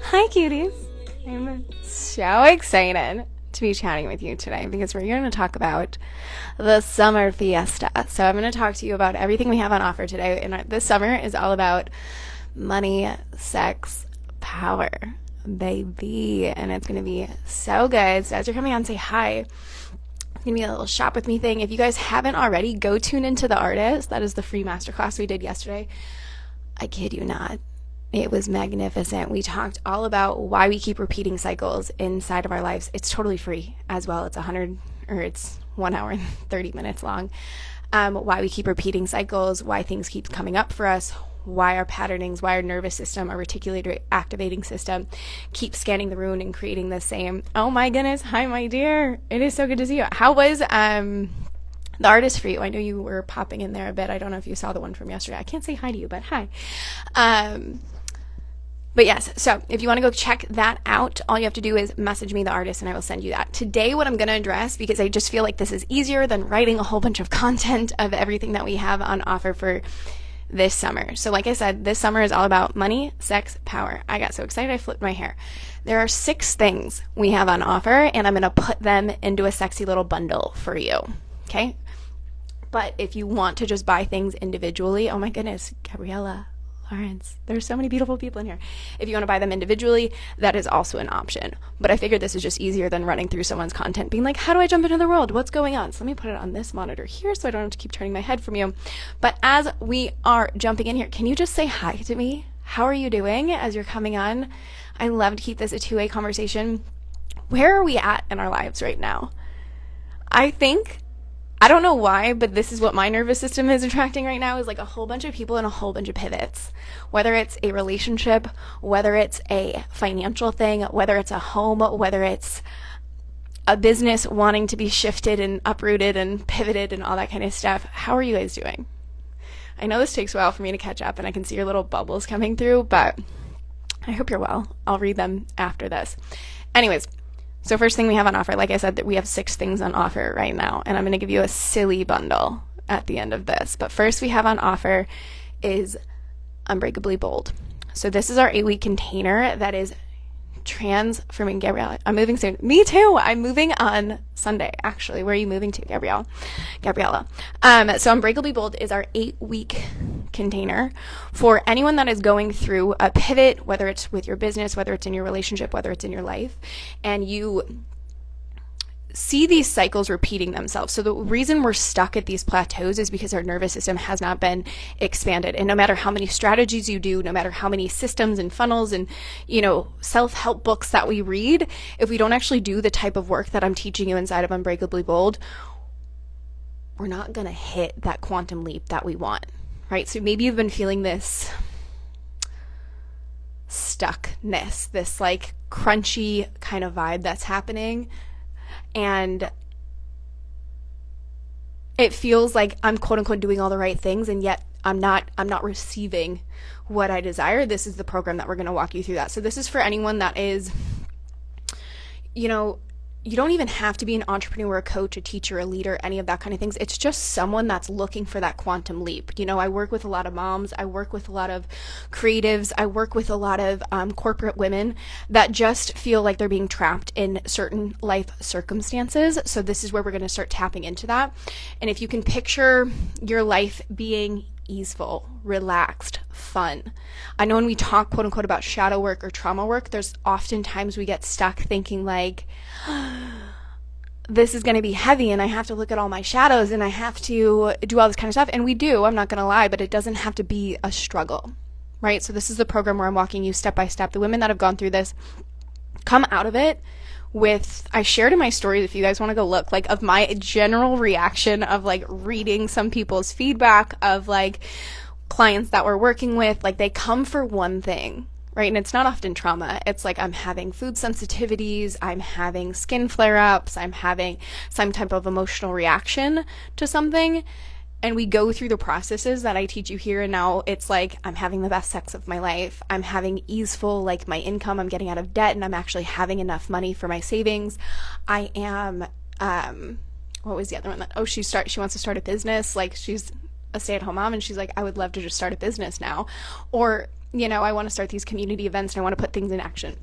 Hi, cuties. I'm so excited to be chatting with you today because we're going to talk about the summer fiesta. So, I'm going to talk to you about everything we have on offer today. And this summer is all about money, sex, power, baby. And it's going to be so good. So, as you're coming on, say hi. It's going to be a little shop with me thing. If you guys haven't already, go tune into The Artist. That is the free masterclass we did yesterday. I kid you not. It was magnificent. We talked all about why we keep repeating cycles inside of our lives. It's totally free as well. It's 1 hour and 30 minutes long. Why we keep repeating cycles, why things keep coming up for us, why our patternings, why our nervous system, our reticular activating system keep scanning the room and creating the same. Oh my goodness. Hi, my dear. It is so good to see you. How was The Artist for you? I know you were popping in there a bit. I don't know if you saw the one from yesterday. I can't say hi to you, but hi. But yes, so if you want to go check that out, all you have to do is message me, The Artist, and I will send you that. Today, what I'm going to address, because I just feel like this is easier than writing a whole bunch of content of everything that we have on offer for this summer. So like I said, this summer is all about money, sex, power. I got so excited I flipped my hair. There are 6 things we have on offer, and I'm going to put them into a sexy little bundle for you. Okay? But if you want to just buy things individually, oh my goodness, Gabriella, Lawrence, there's so many beautiful people in here. If you want to buy them individually, that is also an option. But I figured this is just easier than running through someone's content, being like, how do I jump into the world? What's going on? So let me put it on this monitor here so I don't have to keep turning my head from you. But as we are jumping in here, can you just say hi to me? How are you doing as you're coming on? I love to keep this a two-way conversation. Where are we at in our lives right now? I don't know why, but this is what my nervous system is attracting right now, is like a whole bunch of people and a whole bunch of pivots. Whether it's a relationship, whether it's a financial thing, whether it's a home, whether it's a business wanting to be shifted and uprooted and pivoted and all that kind of stuff. How are you guys doing? I know this takes a while for me to catch up and I can see your little bubbles coming through, but I hope you're well. I'll read them after this. Anyways, so first thing we have on offer, like I said, that we have 6 things on offer right now, and I'm going to give you a silly bundle at the end of this. But first we have on offer is Unbreakably Bold. So this is our 8-week container that is transforming. Gabrielle, I'm moving soon. Me too. I'm moving on Sunday, actually. Where are you moving to, Gabriella? So Unbreakably Bold is our 8-week container for anyone that is going through a pivot, whether it's with your business, whether it's in your relationship, whether it's in your life, and you see these cycles repeating themselves. So the reason we're stuck at these plateaus is because our nervous system has not been expanded. And no matter how many strategies you do, no matter how many systems and funnels and, self-help books that we read, if we don't actually do the type of work that I'm teaching you inside of Unbreakably Bold, we're not going to hit that quantum leap that we want, right? So maybe you've been feeling this stuckness, this like crunchy kind of vibe that's happening. And it feels like I'm quote unquote doing all the right things, and yet I'm not receiving what I desire. This is the program that we're going to walk you through that. So this is for anyone that is, you don't even have to be an entrepreneur, a coach, a teacher, a leader, any of that kind of things. It's just someone that's looking for that quantum leap. I work with a lot of moms. I work with a lot of creatives. I work with a lot of corporate women that just feel like they're being trapped in certain life circumstances. So this is where we're going to start tapping into that. And if you can picture your life being easeful, relaxed, fun. I know when we talk quote unquote about shadow work or trauma work, there's oftentimes we get stuck thinking like, this is going to be heavy and I have to look at all my shadows and I have to do all this kind of stuff. And we do, I'm not going to lie, but it doesn't have to be a struggle, right? So this is the program where I'm walking you step by step. The women that have gone through this come out of it with, I shared in my stories, if you guys want to go look, like of my general reaction of like reading some people's feedback of like clients that we're working with, like they come for one thing, right? And it's not often trauma. It's like I'm having food sensitivities, I'm having skin flare-ups, I'm having some type of emotional reaction to something. And we go through the processes that I teach you here. And now it's like, I'm having the best sex of my life. I'm having easeful, like my income, I'm getting out of debt and I'm actually having enough money for my savings. I am, what was the other one that, she wants to start a business. Like she's a stay-at-home mom and she's like, I would love to just start a business now. Or, I want to start these community events and I want to put things in action.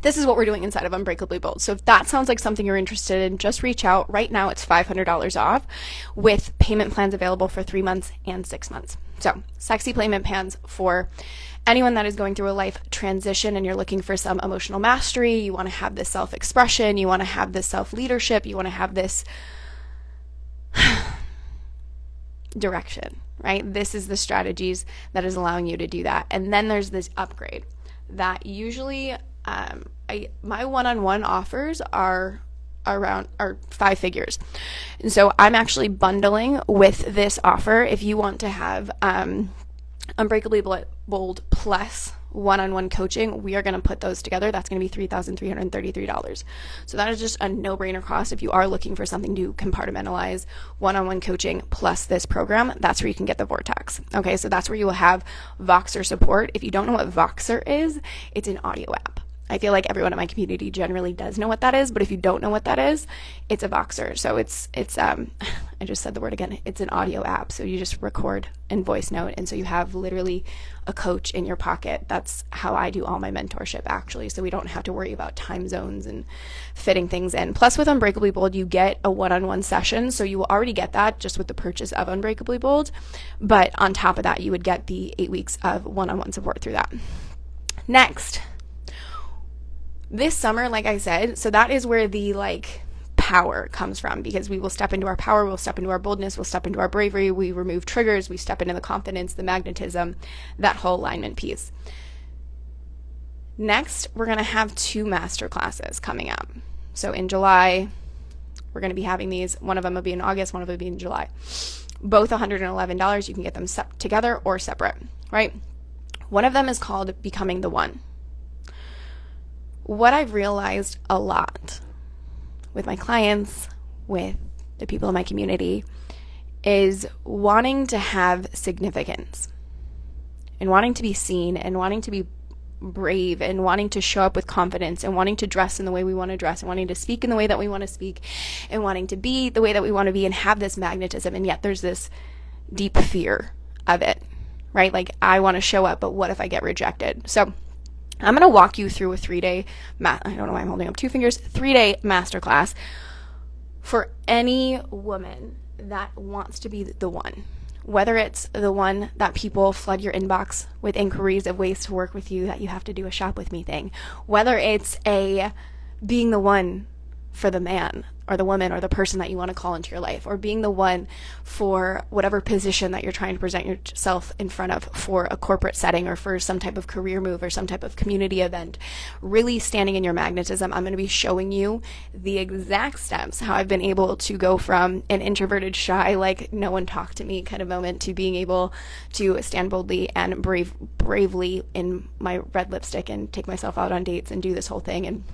This is what we're doing inside of Unbreakably Bold. So if that sounds like something you're interested in, just reach out. Right now it's $500 off with payment plans available for 3 months and 6 months. So sexy payment plans for anyone that is going through a life transition and you're looking for some emotional mastery, you want to have this self-expression, you want to have this self-leadership, you want to have this direction, right? This is the strategies that is allowing you to do that. And then there's this upgrade that usually my one-on-one offers are 5 figures. And so I'm actually bundling with this offer. If you want to have Unbreakably Bold plus one-on-one coaching, we are going to put those together. That's going to be $3,333. So that is just a no-brainer cost. If you are looking for something to compartmentalize one-on-one coaching plus this program, that's where you can get the Vortex. Okay, so that's where you will have Voxer support. If you don't know what Voxer is, it's an audio app. I feel like everyone in my community generally does know what that is, but if you don't know what that is, it's a Voxer. So it's I just said the word again. It's an audio app. So you just record and voice note, and so you have literally a coach in your pocket. That's how I do all my mentorship, actually. So we don't have to worry about time zones and fitting things in. Plus, with Unbreakably Bold, you get a one-on-one session. So you will already get that just with the purchase of Unbreakably Bold. But on top of that, you would get the 8 weeks of one-on-one support through that. Next, this summer, like I said, so that is where the power comes from, because we will step into our power, we'll step into our boldness, we'll step into our bravery, we remove triggers, we step into the confidence, the magnetism, that whole alignment piece. Next, we're going to have 2 master classes coming up. So in July, we're going to be having these. One of them will be in August, one of them will be in July. Both $111. You can get them together or separate, right? One of them is called Becoming the One. What I've realized a lot with my clients, with the people in my community, is wanting to have significance and wanting to be seen and wanting to be brave and wanting to show up with confidence and wanting to dress in the way we want to dress and wanting to speak in the way that we want to speak and wanting to be the way that we want to be and have this magnetism. And yet there's this deep fear of it, right? Like, I want to show up, but what if I get rejected? So I'm going to walk you through a 3-day, I don't know why I'm holding up 2 fingers, 3-day masterclass for any woman that wants to be the one. Whether it's the one that people flood your inbox with inquiries of ways to work with you, that you have to do a shop with me thing. Whether it's being the one for the man or the woman or the person that you want to call into your life, or being the one for whatever position that you're trying to present yourself in front of for a corporate setting or for some type of career move or some type of community event, really standing in your magnetism. I'm going to be showing you the exact steps, how I've been able to go from an introverted, shy, like no one talked to me kind of moment to being able to stand boldly and bravely in my red lipstick and take myself out on dates and do this whole thing and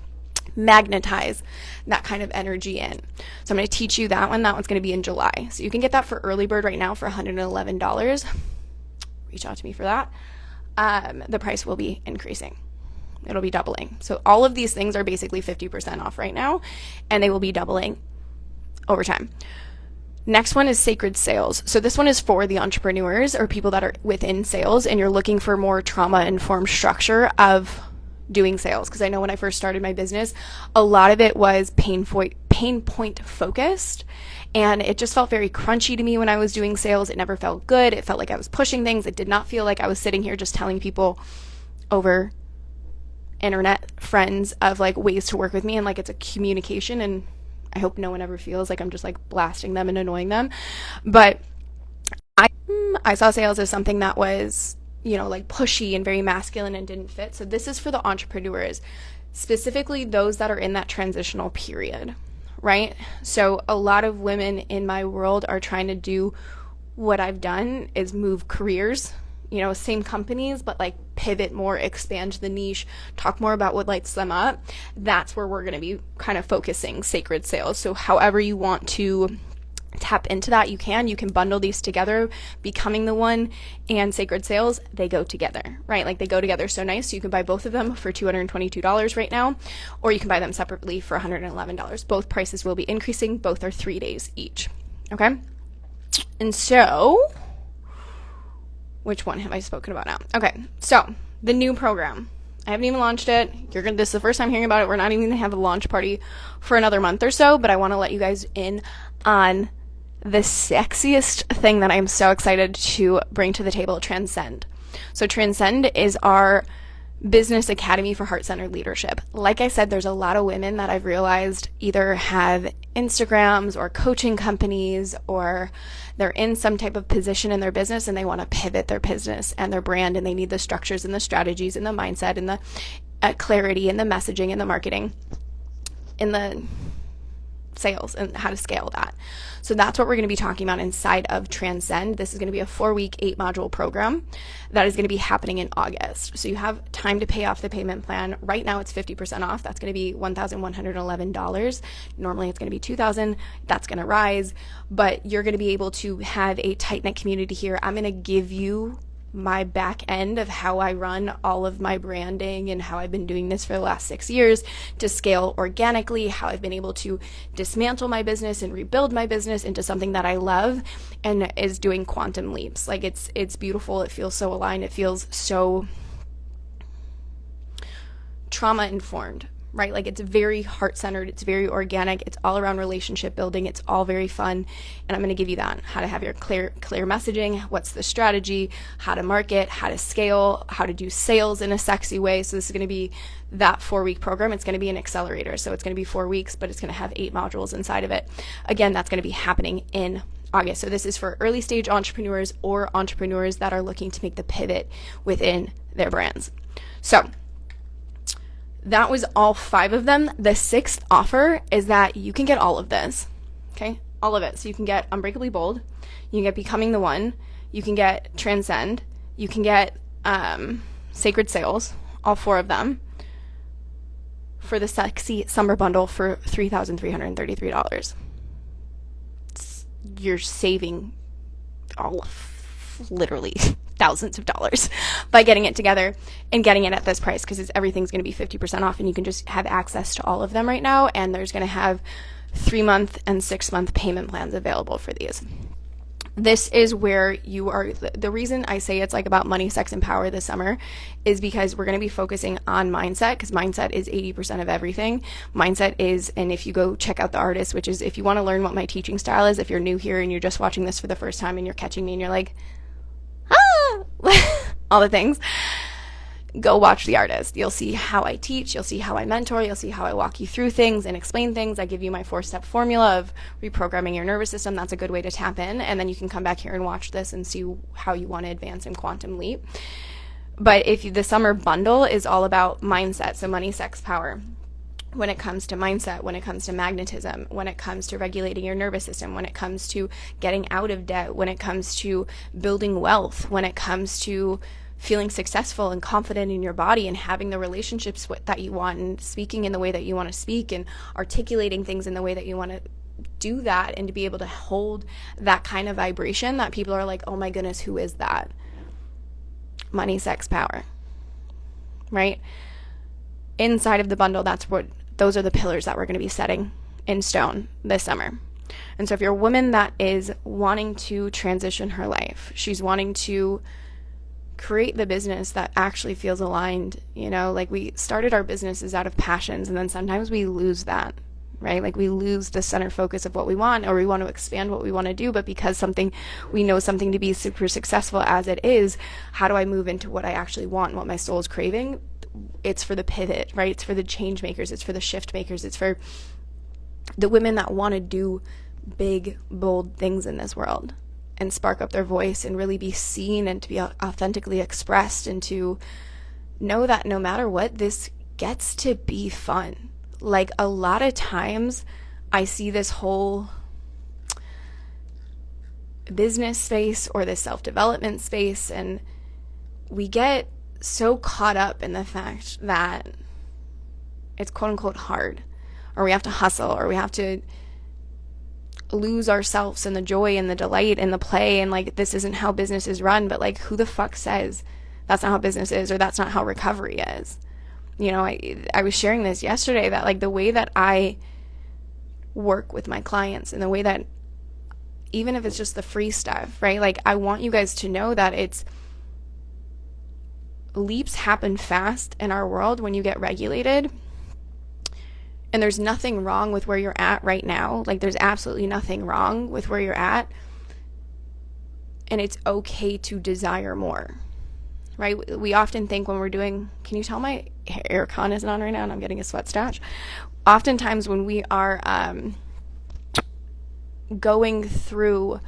magnetize that kind of energy in. So I'm going to teach you that one. That one's going to be in July. So you can get that for early bird right now for $111. Reach out to me for that. The price will be increasing. It'll be doubling. So all of these things are basically 50% off right now, and they will be doubling over time. Next one is Sacred Sales. So this one is for the entrepreneurs or people that are within sales and you're looking for more trauma-informed structure of doing sales. Because I know when I first started my business, a lot of it was pain point focused, and it just felt very crunchy to me when I was doing sales. It never felt good. It felt like I was pushing things. It did not feel like I was sitting here just telling people over internet friends of ways to work with me, and it's a communication, and I hope no one ever feels like I'm just blasting them and annoying them. But I saw sales as something that was pushy and very masculine and didn't fit. So this is for the entrepreneurs, specifically those that are in that transitional period, right? So a lot of women in my world are trying to do what I've done, is move careers, same companies, but pivot more, expand the niche, talk more about what lights them up. That's where we're going to be kind of focusing Sacred Sales. So however you want to tap into that, you can bundle these together. Becoming the One and Sacred Sales, they go together, right? They go together so nice. So you can buy both of them for $222 right now, or you can buy them separately for $111. Both prices will be increasing. Both are 3 days each. Okay. And so Which one have I spoken about now? Okay, so the new program. I haven't even launched it. This is the first time hearing about it. We're not even going to have a launch party for another month or so, but I want to let you guys in on the sexiest thing that I'm so excited to bring to the table, Transcend. So Transcend is our business academy for heart-centered leadership. Like I said, there's a lot of women that I've realized either have Instagrams or coaching companies, or they're in some type of position in their business and they want to pivot their business and their brand, and they need the structures and the strategies and the mindset and the clarity and the messaging and the marketing and the sales and how to scale that. So that's what we're going to be talking about inside of Transcend. This is going to be a 4-week, 8-module program that is going to be happening in August. So you have time to pay off the payment plan. Right now it's 50% off. That's going to be $1,111. Normally it's going to be $2,000. That's going to rise, but you're going to be able to have a tight-knit community here. I'm going to give you my back end of how I run all of my branding and how I've been doing this for the last 6 years to scale organically, how I've been able to dismantle my business and rebuild my business into something that I love and is doing quantum leaps. Like it's beautiful. It feels so aligned. It feels so trauma informed, right? Like it's very heart-centered, it's very organic, it's all around relationship building, it's all very fun, and I'm going to give you that, how to have your clear messaging, what's the strategy, how to market, how to scale, how to do sales in a sexy way. So this is going to be that 4-week program. It's going to be an accelerator, so it's going to be 4 weeks, but it's going to have 8 modules inside of it. Again, that's going to be happening in August. So this is for early stage entrepreneurs or entrepreneurs that are looking to make the pivot within their brands. So that was all 5 of them. The 6th offer is that you can get all of this, okay? All of it. So you can get Unbreakably Bold, you can get Becoming the One, you can get Transcend, you can get Sacred Sales, all 4 of them, for the sexy summer bundle for $3,333. You're saving literally thousands of dollars by getting it together and getting it at this price, because everything's going to be 50% off, and you can just have access to all of them right now. And there's going to have 3-month and 6-month payment plans available for these. This is where you are. The reason I say it's like about money, sex, and power this summer is because we're going to be focusing on mindset, because mindset is 80% of everything. Mindset is, and if you go check out The Artist, which is, if you want to learn what my teaching style is, if you're new here and you're just watching this for the first time and you're catching me and you're like, all the things, go watch The Artist. You'll see how I teach, you'll see how I mentor, you'll see how I walk you through things and explain things. I give you my 4-step formula of reprogramming your nervous system. That's a good way to tap in, and then you can come back here and watch this and see how you want to advance in quantum leap. But the summer bundle is all about mindset, so money, sex, power. When it comes to mindset, when it comes to magnetism, when it comes to regulating your nervous system, when it comes to getting out of debt, when it comes to building wealth, when it comes to feeling successful and confident in your body and having the relationships that you want and speaking in the way that you want to speak and articulating things in the way that you want to do that, and to be able to hold that kind of vibration that people are like, oh my goodness, who is that? Money, sex, power, right? Inside of the bundle, those are the pillars that we're going to be setting in stone this summer. And so if you're a woman that is wanting to transition her life, she's wanting to create the business that actually feels aligned, like we started our businesses out of passions, and then sometimes we lose that, right? Like we lose the center focus of what we want, or we want to expand what we want to do, but because we know something to be super successful as it is, how do I move into what I actually want, what my soul is craving? It's for the pivot, right? It's for the change makers. It's for the shift makers. It's for the women that want to do big, bold things in this world and spark up their voice and really be seen and to be authentically expressed, and to know that no matter what, this gets to be fun. Like a lot of times I see this whole business space or this self-development space, and we get so caught up in the fact that it's quote unquote hard, or we have to hustle, or we have to lose ourselves in the joy and the delight and the play, and like this isn't how business is run. But like, who the fuck says that's not how business is, or that's not how recovery is? I was sharing this yesterday, that like the way that I work with my clients, and the way that, even if it's just the free stuff, right? Like I want you guys to know that it's leaps happen fast in our world when you get regulated. And there's nothing wrong with where you're at right now. Like, there's absolutely nothing wrong with where you're at. And it's okay to desire more, right? We often think when we're doing, can you tell my air con isn't on right now and I'm getting a sweat stash? Oftentimes when we are going through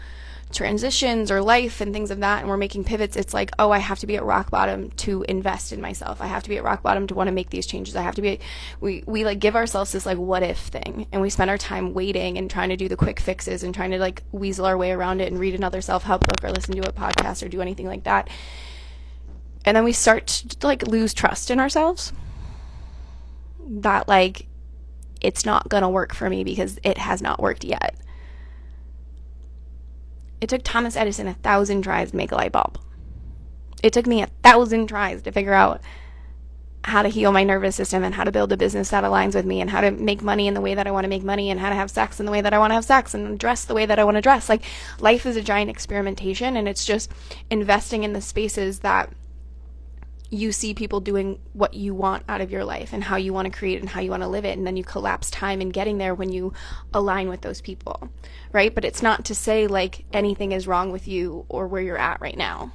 transitions or life and things of that, and we're making pivots, it's like, oh, I have to be at rock bottom to invest in myself. I have to be at rock bottom to want to make these changes. I have to be, we like give ourselves this like what if thing, and we spend our time waiting and trying to do the quick fixes and trying to like weasel our way around it and read another self-help book or listen to a podcast or do anything like that. And then we start to like lose trust in ourselves that like it's not gonna work for me because it has not worked yet. It took Thomas Edison 1,000 tries to make a light bulb. It took me 1,000 tries to figure out how to heal my nervous system and how to build a business that aligns with me and how to make money in the way that I want to make money and how to have sex in the way that I want to have sex and dress the way that I want to dress. Like, life is a giant experimentation, and it's just investing in the spaces that you see people doing what you want out of your life and how you want to create it and how you want to live it. And then you collapse time in getting there when you align with those people, right? But it's not to say like anything is wrong with you or where you're at right now,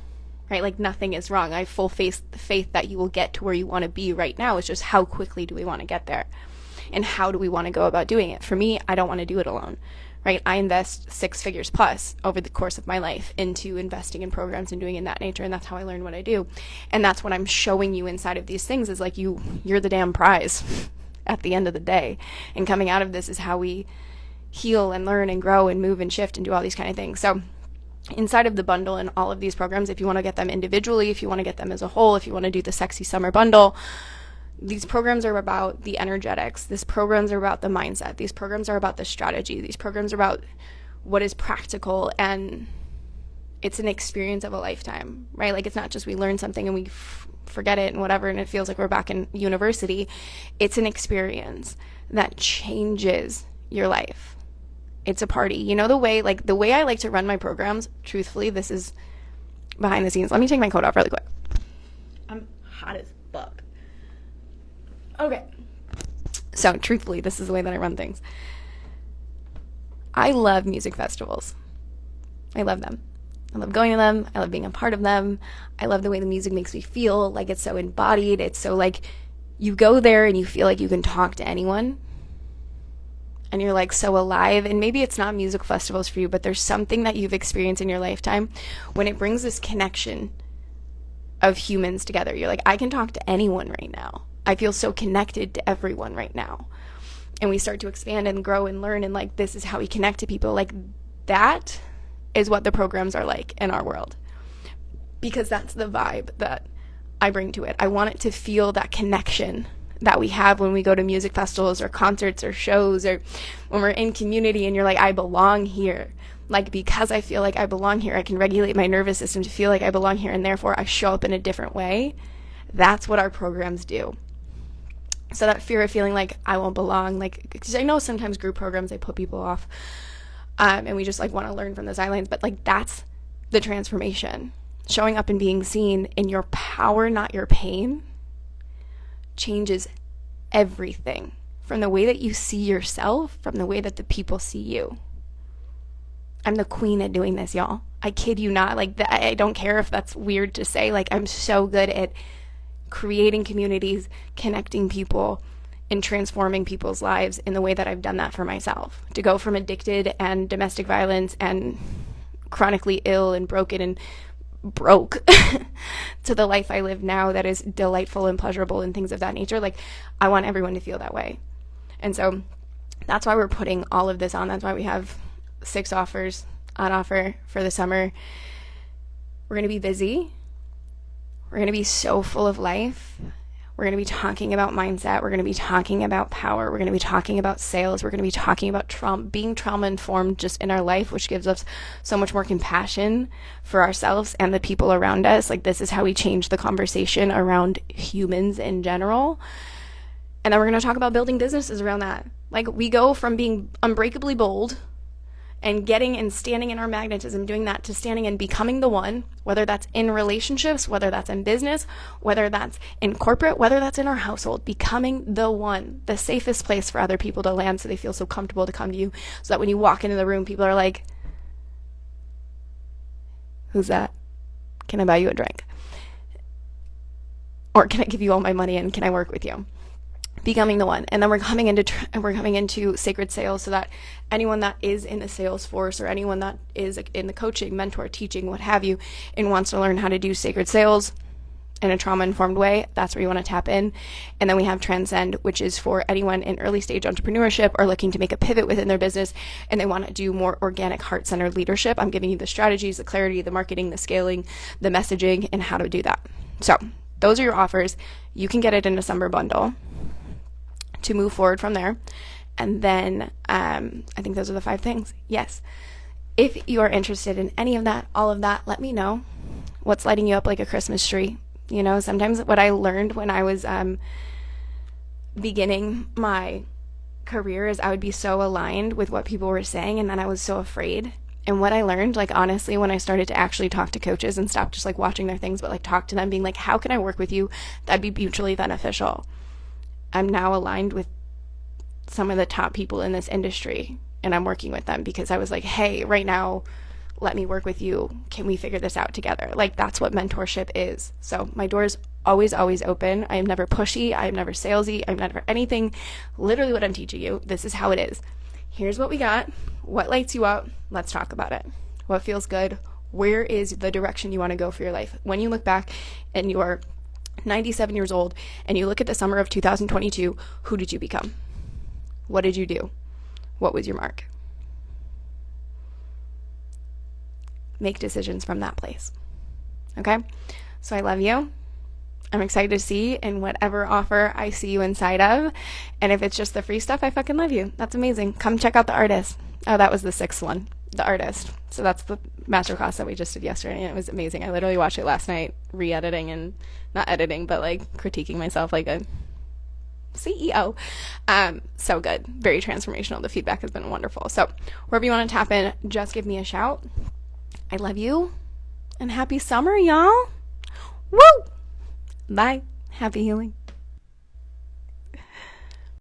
right? Like, nothing is wrong. I have full faith that you will get to where you want to be right now. It's just how quickly do we want to get there and how do we want to go about doing it? For me, I don't want to do it alone, right? I invest 6 figures plus over the course of my life into investing in programs and doing in that nature. And that's how I learn what I do. And that's what I'm showing you inside of these things is like, you're the damn prize at the end of the day. And coming out of this is how we heal and learn and grow and move and shift and do all these kind of things. So inside of the bundle and all of these programs, if you want to get them individually, if you want to get them as a whole, if you want to do the sexy summer bundle, these programs are about the energetics. These programs are about the mindset. These programs are about the strategy. These programs are about what is practical, and it's an experience of a lifetime, right? Like, it's not just we learn something and we forget it and whatever, and it feels like we're back in university. It's an experience that changes your life. It's a party. You know, the way I like to run my programs, truthfully, this is behind the scenes. Let me take my coat off really quick. I'm hot as fuck. Okay. So, truthfully, this is the way that I run things. I love music festivals. I love them. I love going to them. I love being a part of them. I love the way the music makes me feel. Like, it's so embodied. It's so, like, you go there and you feel like you can talk to anyone. And you're, like, so alive. And maybe it's not music festivals for you, but there's something that you've experienced in your lifetime when it brings this connection of humans together. You're like, I can talk to anyone right now. I feel so connected to everyone right now. And we start to expand and grow and learn, and like, this is how we connect to people. Like, that is what the programs are like in our world, because that's the vibe that I bring to it. I want it to feel that connection that we have when we go to music festivals or concerts or shows, or when we're in community and you're like, I belong here. Like, because I feel like I belong here, I can regulate my nervous system to feel like I belong here, and therefore I show up in a different way. That's what our programs do. So that fear of feeling like I won't belong, like, because I know sometimes group programs, they put people off, and we just like want to learn from the sidelines, but like, that's the transformation. Showing up and being seen in your power, not your pain, changes everything, from the way that you see yourself, from the way that the people see you. I'm the queen at doing this, y'all. I kid you not. Like, I don't care if that's weird to say. Like, I'm so good at creating communities, connecting people, and transforming people's lives in the way that I've done that for myself. To go from addicted and domestic violence and chronically ill and broken and broke to the life I live now that is delightful and pleasurable and things of that nature. Like, I want everyone to feel that way. And so that's why we're putting all of this on. That's why we have 6 offers on offer for the summer. We're going to be busy. We're going to be so full of life. We're going to be talking about mindset. We're going to be talking about power. We're going to be talking about sales. We're going to be talking about being trauma-informed just in our life, which gives us so much more compassion for ourselves and the people around us. Like, this is how we change the conversation around humans in general. And then we're going to talk about building businesses around that. Like, we go from being unbreakably bold and getting and standing in our magnetism, doing that to standing and becoming the one, whether that's in relationships, whether that's in business, whether that's in corporate, whether that's in our household, becoming the one, the safest place for other people to land so they feel so comfortable to come to you, so that when you walk into the room, people are like, who's that? Can I buy you a drink? Or can I give you all my money and can I work with you? Becoming the one. And then we're coming into sacred sales, so that anyone that is in the sales force or anyone that is in the coaching, mentor, teaching, what have you, and wants to learn how to do sacred sales in a trauma-informed way, that's where you want to tap in. And then we have Transcend, which is for anyone in early stage entrepreneurship or looking to make a pivot within their business and they want to do more organic, heart-centered leadership. I'm giving you the strategies, the clarity, the marketing, the scaling, the messaging, and how to do that. So those are your offers. You can get it in a December bundle to move forward from there. And then I think those are the 5 things. Yes. If you are interested in any of that, all of that, let me know. What's lighting you up like a Christmas tree? You know, sometimes what I learned when I was beginning my career is I would be so aligned with what people were saying, and then I was so afraid. And what I learned, like, honestly, when I started to actually talk to coaches and stop just like watching their things, but like talk to them, being like, how can I work with you? That'd be mutually beneficial. I'm now aligned with some of the top people in this industry, and I'm working with them because I was like, hey, right now, let me work with you. Can we figure this out together? Like, that's what mentorship is. So my door is always, always open. I am never pushy. I am never salesy. I'm never anything. Literally what I'm teaching you, this is how it is. Here's what we got. What lights you up? Let's talk about it. What feels good? Where is the direction you want to go for your life? When you look back and you are 97 years old and you look at the summer of 2022, who did you become? What did you do? What was your mark? Make decisions from that place. Okay? So I love you. I'm excited to see in whatever offer I see you inside of. And if it's just the free stuff, I fucking love you. That's amazing. Come check out The Artist. Oh, that was the 6th one. The Artist. So that's the masterclass that we just did yesterday, and it was amazing. I literally watched it last night, re-editing and not editing, but like critiquing myself like a CEO. So good. Very transformational. The feedback has been wonderful. So wherever you want to tap in, just give me a shout. I love you, and happy summer, y'all. Woo! Bye. Happy healing.